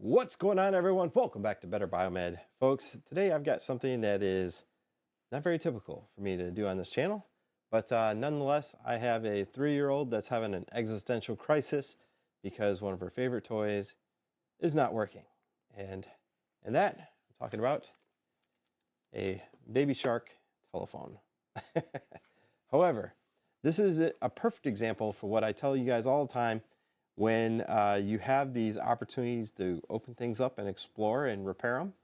What's going on, everyone? Welcome back to Better Biomed. Folks, today I've got something that is not very typical for me to do on this channel, but nonetheless, I have a 3-year-old that's having an existential crisis because one of her favorite toys is not working. And that, I'm talking about a Baby Shark telephone. However, this is a perfect example for what I tell you guys all the time when you have these opportunities to open things up and explore and repair them,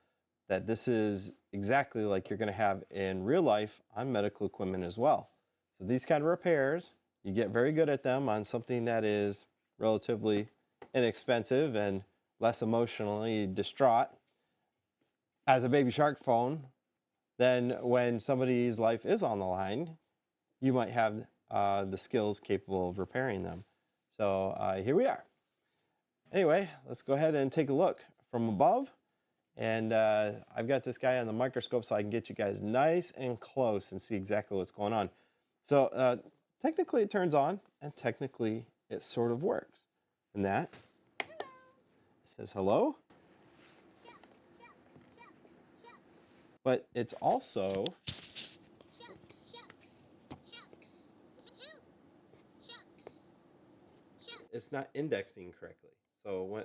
that this is exactly like you're going to have in real life on medical equipment as well. So these kind of repairs, you get very good at them on something that is relatively inexpensive and less emotionally distraught as a Baby Shark phone. Then when somebody's life is on the line, you might have the skills capable of repairing them. So here we are. Anyway, let's go ahead and take a look from above. And I've got this guy on the microscope so I can get you guys nice and close and see exactly what's going on. So technically it turns on, and technically it sort of works. And that it says hello. But it's also it's not indexing correctly. So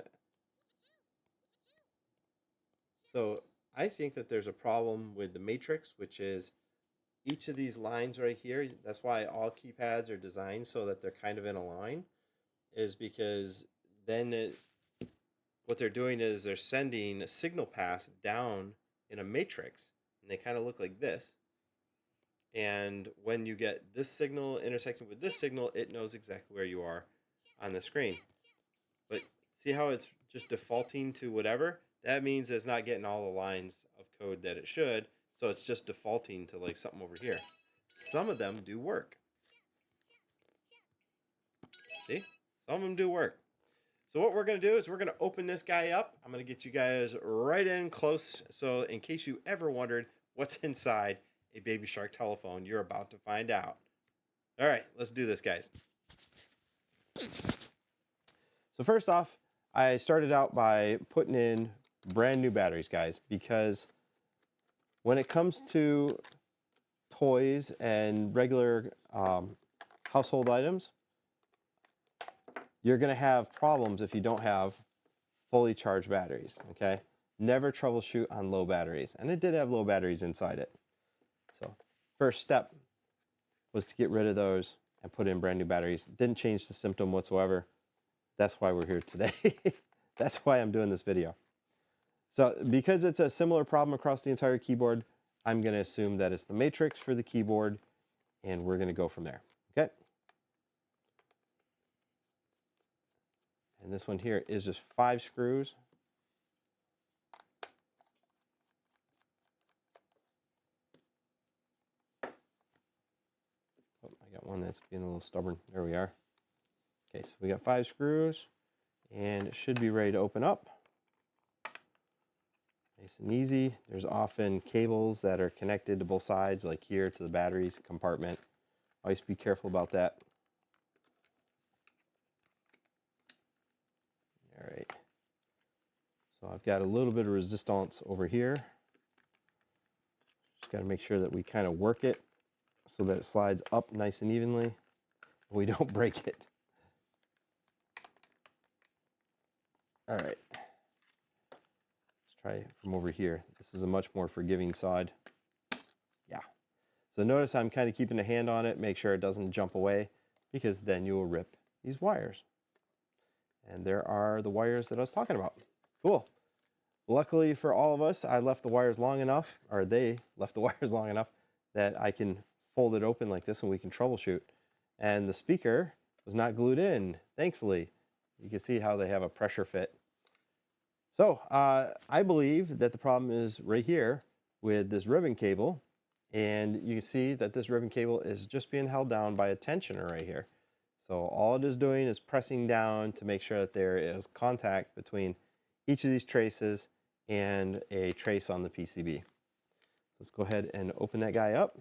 I think that there's a problem with the matrix, which is each of these lines right here. That's why all keypads are designed so that they're kind of in a line, is because then what they're doing is they're sending a signal pass down in a matrix, and they kind of look like this. And when you get this signal intersecting with this signal, it knows exactly where you are on the screen. But see how it's just defaulting to whatever? That means it's not getting all the lines of code that it should, so it's just defaulting to like something over here. Some of them do work. See? Some of them do work. So what we're going to do is we're going to open this guy up. I'm going to get you guys right in close. So in case you ever wondered what's inside a Baby Shark telephone, you're about to find out. All right, let's do this, guys. So first off, I started out by putting in brand new batteries, guys, because when it comes to toys and regular household items, you're going to have problems if you don't have fully charged batteries, okay? Never troubleshoot on low batteries. And it did have low batteries inside it. So first step was to get rid of those and put in brand new batteries. Didn't change the symptom whatsoever. That's why we're here today. That's why I'm doing this video. So because it's a similar problem across the entire keyboard, I'm going to assume that it's the matrix for the keyboard, and we're going to go from there, okay? And this one here is just 5 screws. Oh, I got one that's being a little stubborn. There we are. Okay, so we got 5 screws, and it should be ready to open up. Nice and easy. There's often cables that are connected to both sides, like here to the batteries compartment. Always be careful about that. All right. So I've got a little bit of resistance over here. Just got to make sure that we kind of work it so that it slides up nice and evenly, and we don't break it. All right. Let's try from over here. This is a much more forgiving side. Yeah. So notice I'm kind of keeping a hand on it, make sure it doesn't jump away, because then you will rip these wires. And there are the wires that I was talking about. Cool. Luckily for all of us, I left the wires long enough, or they left the wires long enough, that I can fold it open like this and we can troubleshoot. And the speaker was not glued in, thankfully. You can see how they have a pressure fit. So I believe that the problem is right here with this ribbon cable. And you can see that this ribbon cable is just being held down by a tensioner right here. So all it is doing is pressing down to make sure that there is contact between each of these traces and a trace on the PCB. Let's go ahead and open that guy up.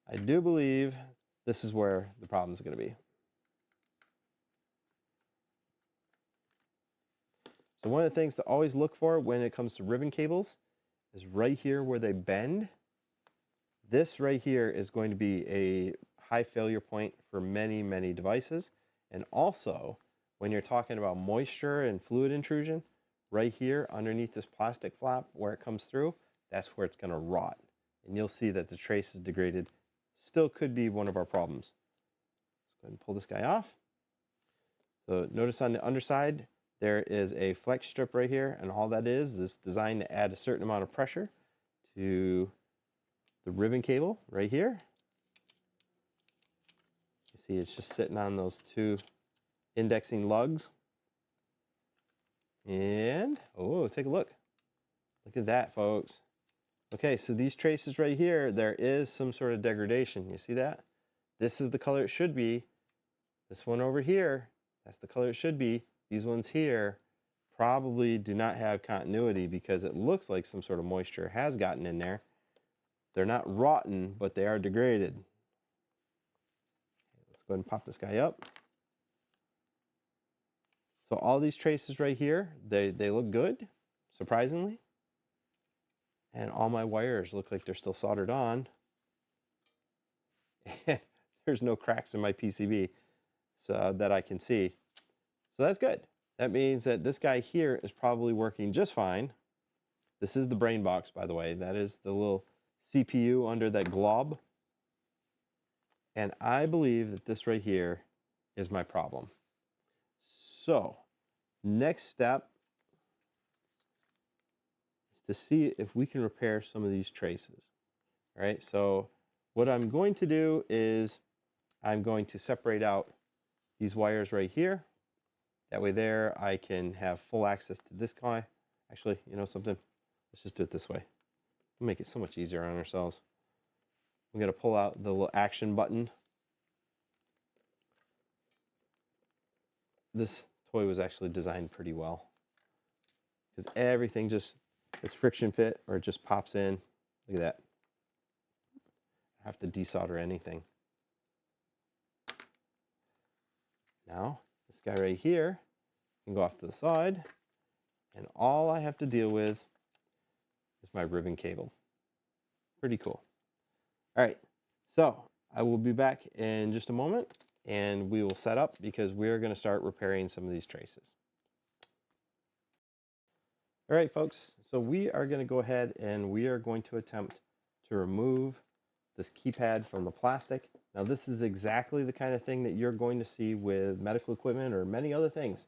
I do believe this is where the problem is going to be. So one of the things to always look for when it comes to ribbon cables is right here where they bend. This right here is going to be a high failure point for many, many devices. And also, when you're talking about moisture and fluid intrusion, right here underneath this plastic flap where it comes through, that's where it's going to rot. And you'll see that the trace is degraded. Still could be one of our problems. Let's go ahead and pull this guy off. So notice on the underside, there is a flex strip right here, and all that is designed to add a certain amount of pressure to the ribbon cable right here. You see it's just sitting on those two indexing lugs. And, oh, take a look. Look at that, folks. Okay, so these traces right here, there is some sort of degradation. You see that? This is the color it should be. This one over here, that's the color it should be. These ones here probably do not have continuity because it looks like some sort of moisture has gotten in there. They're not rotten, but they are degraded. Let's go ahead and pop this guy up. So all these traces right here, they look good, surprisingly. And all my wires look like they're still soldered on. And there's no cracks in my PCB so that I can see. So that's good. That means that this guy here is probably working just fine. This is the brain box, by the way. That is the little CPU under that glob. And I believe that this right here is my problem. So next step is to see if we can repair some of these traces. All right, so what I'm going to do is I'm going to separate out these wires right here. That way there I can have full access to this guy. Actually, you know something? Let's just do it this way. We'll make it so much easier on ourselves. I'm going to pull out the little action button. This toy was actually designed pretty well because everything just, it's friction fit or it just pops in. Look at that. I have to desolder anything. Now, this guy right here can go off to the side, and all I have to deal with is my ribbon cable. Pretty cool. All right, so I will be back in just a moment, and we will set up because we're going to start repairing some of these traces. All right, folks, so we are going to go ahead and we are going to attempt to remove this keypad from the plastic. Now, this is exactly the kind of thing that you're going to see with medical equipment or many other things.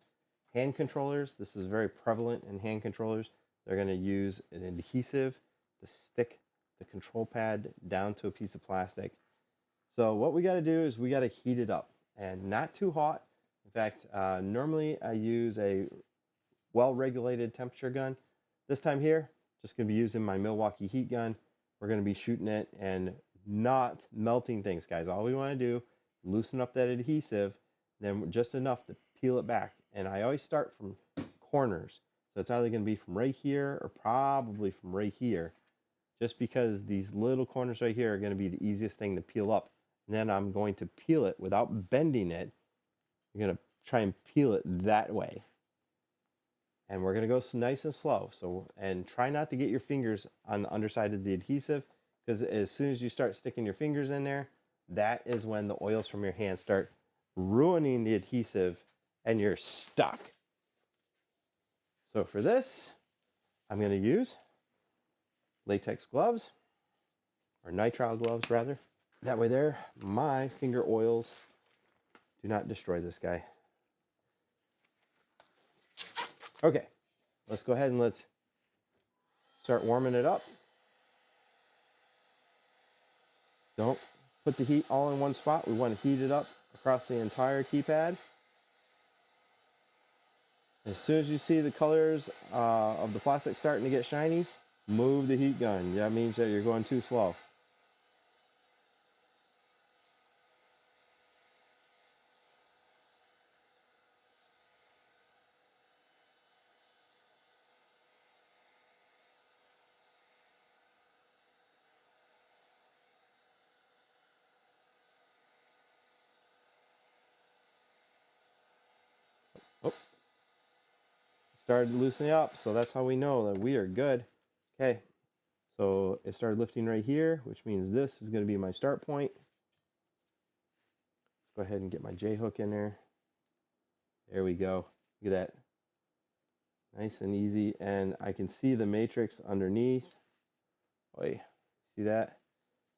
Hand controllers, this is very prevalent in hand controllers. They're going to use an adhesive to stick the control pad down to a piece of plastic. So what we got to do is we got to heat it up, and not too hot. In fact, normally I use a well-regulated temperature gun. This time here, just going to be using my Milwaukee heat gun. We're going to be shooting it and not melting things, guys. All we want to do, loosen up that adhesive, then just enough to peel it back. And I always start from corners. So it's either going to be from right here or probably from right here, just because these little corners right here are going to be the easiest thing to peel up. And then I'm going to peel it without bending it. I'm going to try and peel it that way. And we're going to go nice and slow. So, and try not to get your fingers on the underside of the adhesive, because as soon as you start sticking your fingers in there, that is when the oils from your hand start ruining the adhesive and you're stuck. So for this, I'm going to use latex gloves, or nitrile gloves rather. That way there, my finger oils do not destroy this guy. Okay, let's go ahead and let's start warming it up. Don't put the heat all in one spot. We want to heat it up across the entire keypad. As soon as you see the colors of the plastic starting to get shiny, move the heat gun. That means that you're going too slow. Oh, started loosening up, so that's how we know that we are good. Okay, so it started lifting right here, which means this is going to be my start point. Let's go ahead and get my J hook in there. There we go. Look at that. Nice and easy, and I can see the matrix underneath. Wait, see that?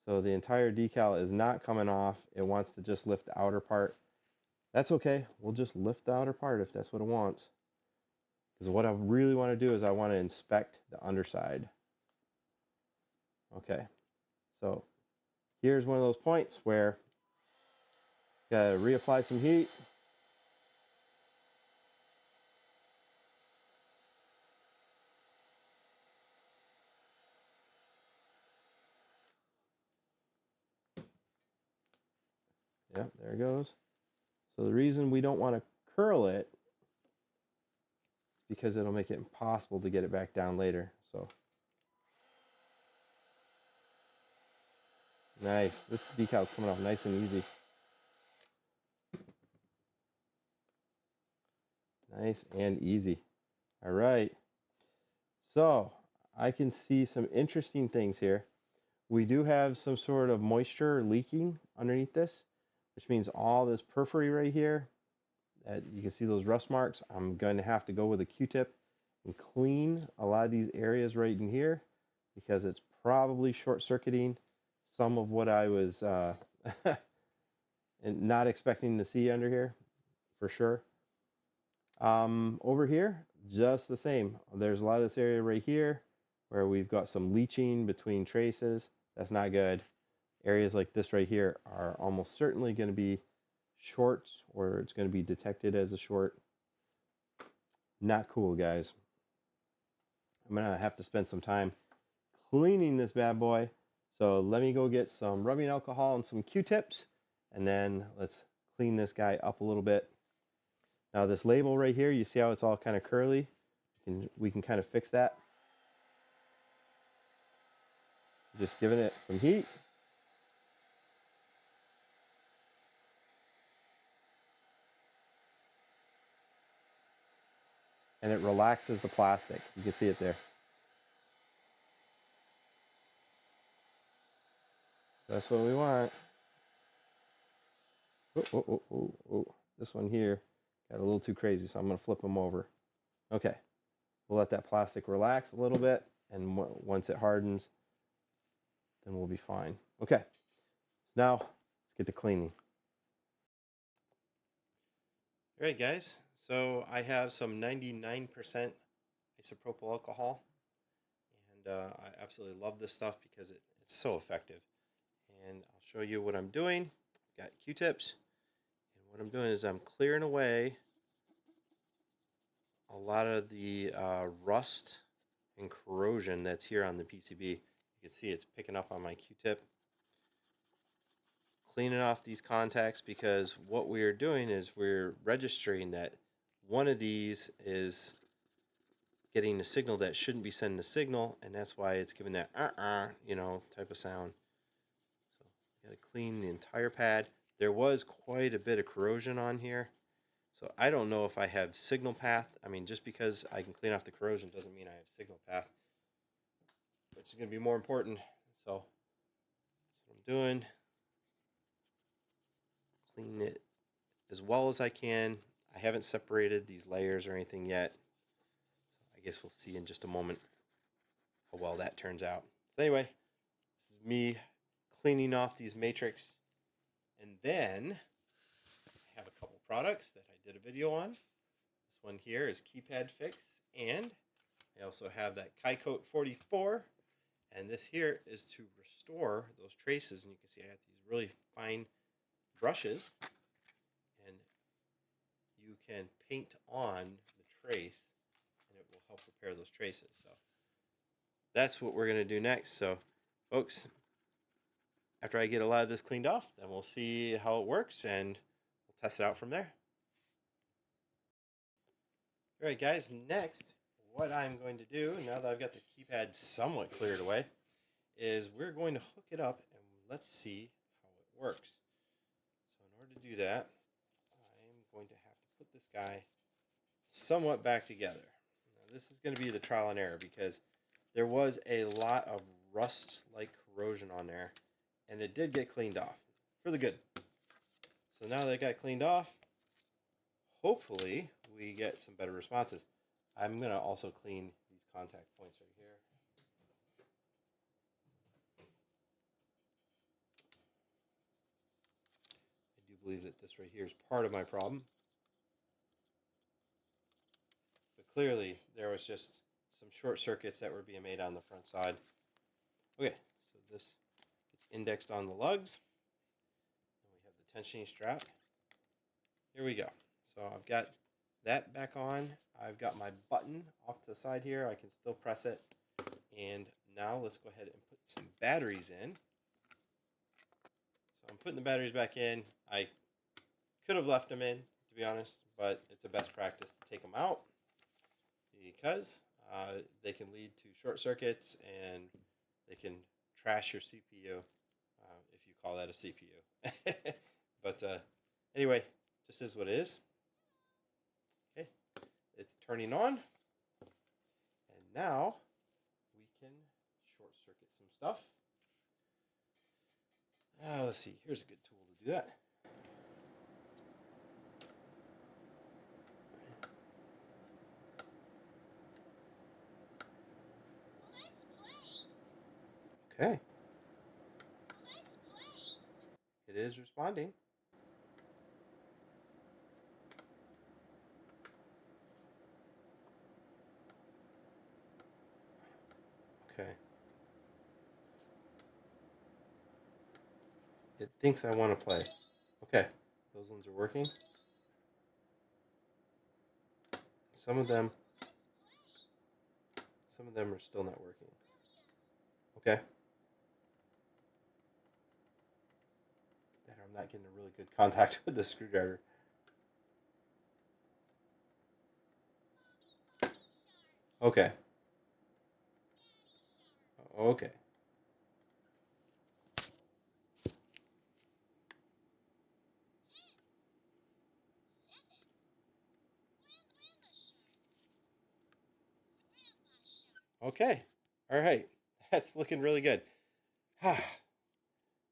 So the entire decal is not coming off. It wants to just lift the outer part. That's okay. We'll just lift the outer part if that's what it wants. Because what I really want to do is I want to inspect the underside. Okay, so here's one of those points where you gotta reapply some heat. Yep, there it goes. So the reason we don't want to curl it is because it'll make it impossible to get it back down later. So nice. This decal is coming off nice and easy. Nice and easy. All right. So I can see some interesting things here. We do have some sort of moisture leaking underneath this, which means all this periphery right here, you can see those rust marks. I'm going to have to go with a Q-tip and clean a lot of these areas right in here because it's probably short-circuiting some of what I was and not expecting to see under here for sure. Over here, just the same. There's a lot of this area right here where we've got some leaching between traces. That's not good. Areas like this right here are almost certainly going to be shorts, or it's going to be detected as a short. Not cool, guys. I'm going to have to spend some time cleaning this bad boy. So let me go get some rubbing alcohol and some Q-tips, and then let's clean this guy up a little bit. Now this label right here, you see how it's all kind of curly? We can kind of fix that. Just giving it some heat. And it relaxes the plastic. You can see it there. So that's what we want. Oh. This one here got a little too crazy, so I'm going to flip them over. Okay. We'll let that plastic relax a little bit, and once it hardens, then we'll be fine. Okay. So now, let's get to cleaning. All right, guys. So I have some 99% isopropyl alcohol, and I absolutely love this stuff because it's so effective. And I'll show you what I'm doing. I've got Q-tips, and what I'm doing is I'm clearing away a lot of the rust and corrosion that's here on the PCB. You can see it's picking up on my Q-tip. Cleaning off these contacts, because what we're doing is we're registering that one of these is getting a signal that shouldn't be sending a signal, and that's why it's giving that type of sound. So you got to clean the entire pad. There was quite a bit of corrosion on here, so I don't know if I have signal path. I mean, just because I can clean off the corrosion doesn't mean I have signal path, which is going to be more important. So that's what I'm doing. Clean it as well as I can. I haven't separated these layers or anything yet, so I guess we'll see in just a moment how well that turns out. So anyway, this is me cleaning off these matrix, and then I have a couple products that I did a video on. This one here is Keypad Fix, and I also have that Kycoat 44, and this here is to restore those traces. And you can see I got these really fine brushes, and you can paint on the trace, and it will help repair those traces. So that's what we're going to do next. So, folks, after I get a lot of this cleaned off, then we'll see how it works, and we'll test it out from there. All right, guys, next, what I'm going to do, now that I've got the keypad somewhat cleared away, is we're going to hook it up, and let's see how it works. So in order to do that, I'm going to have to put this guy somewhat back together. This is going to be the trial and error because there was a lot of rust-like corrosion on there, and it did get cleaned off for the good. So now that it got cleaned off, hopefully we get some better responses. I'm going to also clean these contact points right here. I do believe that this right here is part of my problem. But clearly there was just some short circuits that were being made on the front side. Okay, so this gets indexed on the lugs. And we have the tensioning strap. Here we go. So I've got that back on. I've got my button off to the side here. I can still press it. And now let's go ahead and put some batteries in. So I'm putting the batteries back in. I could have left them in, to be honest, but it's a best practice to take them out because they can lead to short circuits and they can trash your CPU, if you call that a CPU. But anyway, just is what it is. Okay, it's turning on, and now we can short circuit some stuff. Let's see, here's a good tool to do that. Okay, it is responding. Okay. It thinks I want to play. Okay, those ones are working. Some of them are still not working. Okay. That I'm not getting a really good contact with the screwdriver. Okay. Okay. Okay. All right. That's looking really good. All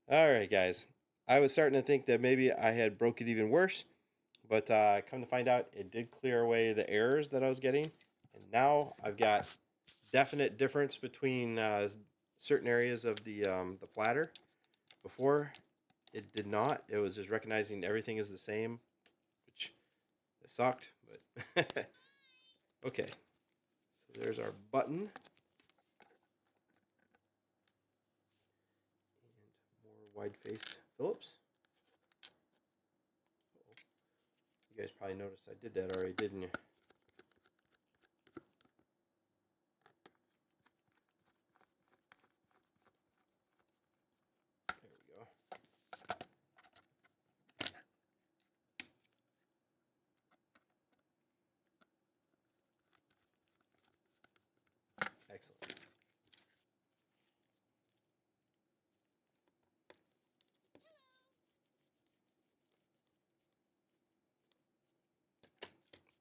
right, guys. I was starting to think that maybe I had broke it even worse, but come to find out, it did clear away the errors that I was getting, and now I've got definite difference between certain areas of the platter. Before, it did not. It was just recognizing everything is the same, which it sucked. But okay, so there's our button and more wide-faced Phillips. You guys probably noticed I did that already, didn't you? There we go. Excellent.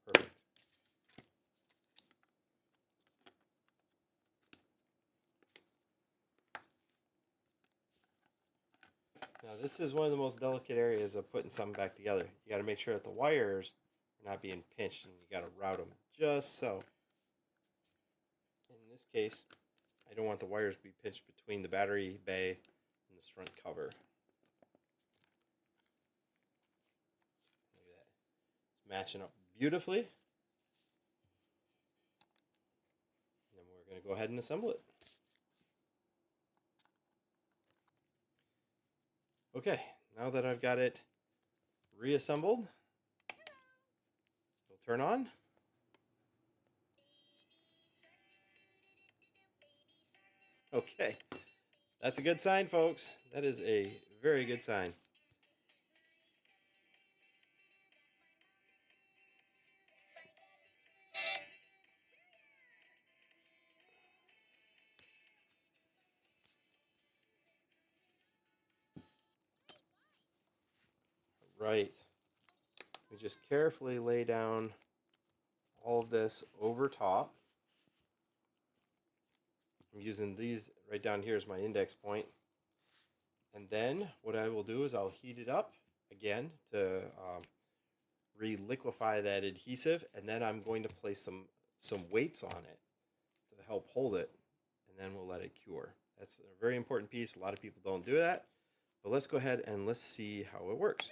Perfect. Now this is one of the most delicate areas of putting something back together. You got to make sure that the wires are not being pinched, and you got to route them just so. In this case, I don't want the wires to be pinched between the battery bay and this front cover. Look at that. It's matching up beautifully. And then we're going to go ahead and assemble it. Okay, now that I've got it reassembled, it'll turn on. Okay, that's a good sign, folks. That is a very good sign. Right. We just carefully lay down all of this over top. I'm using these right down here as my index point. And then what I will do is I'll heat it up again to re-liquefy that adhesive, and then I'm going to place some weights on it to help hold it, and then we'll let it cure. That's a very important piece. A lot of people don't do that, but let's go ahead and let's see how it works.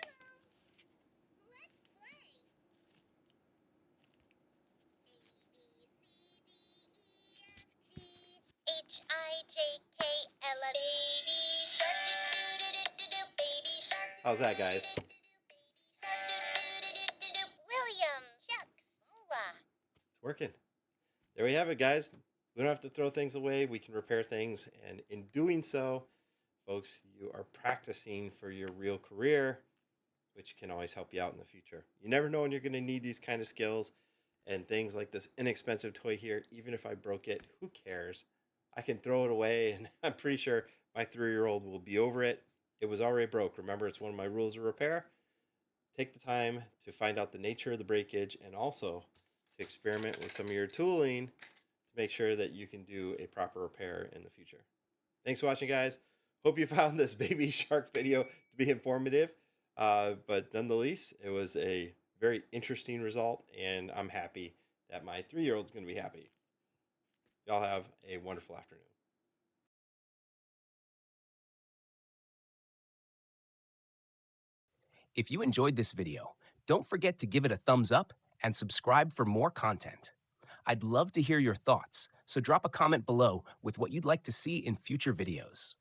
How's that, guys? It's working. There we have it, guys. We don't have to throw things away. We can repair things, and in doing so, folks, you are practicing for your real career, which can always help you out in the future. You never know when you're going to need these kind of skills, and things like this inexpensive toy here. Even if I broke it, who cares? I can throw it away, and I'm pretty sure my 3-year-old will be over it. It was already broke. Remember, it's one of my rules of repair. Take the time to find out the nature of the breakage, and also to experiment with some of your tooling to make sure that you can do a proper repair in the future. Thanks for watching, guys. Hope you found this baby shark video to be informative. But nonetheless, it was a very interesting result, and I'm happy that my 3-year-old is going to be happy. Y'all have a wonderful afternoon. If you enjoyed this video, don't forget to give it a thumbs up and subscribe for more content. I'd love to hear your thoughts, so drop a comment below with what you'd like to see in future videos.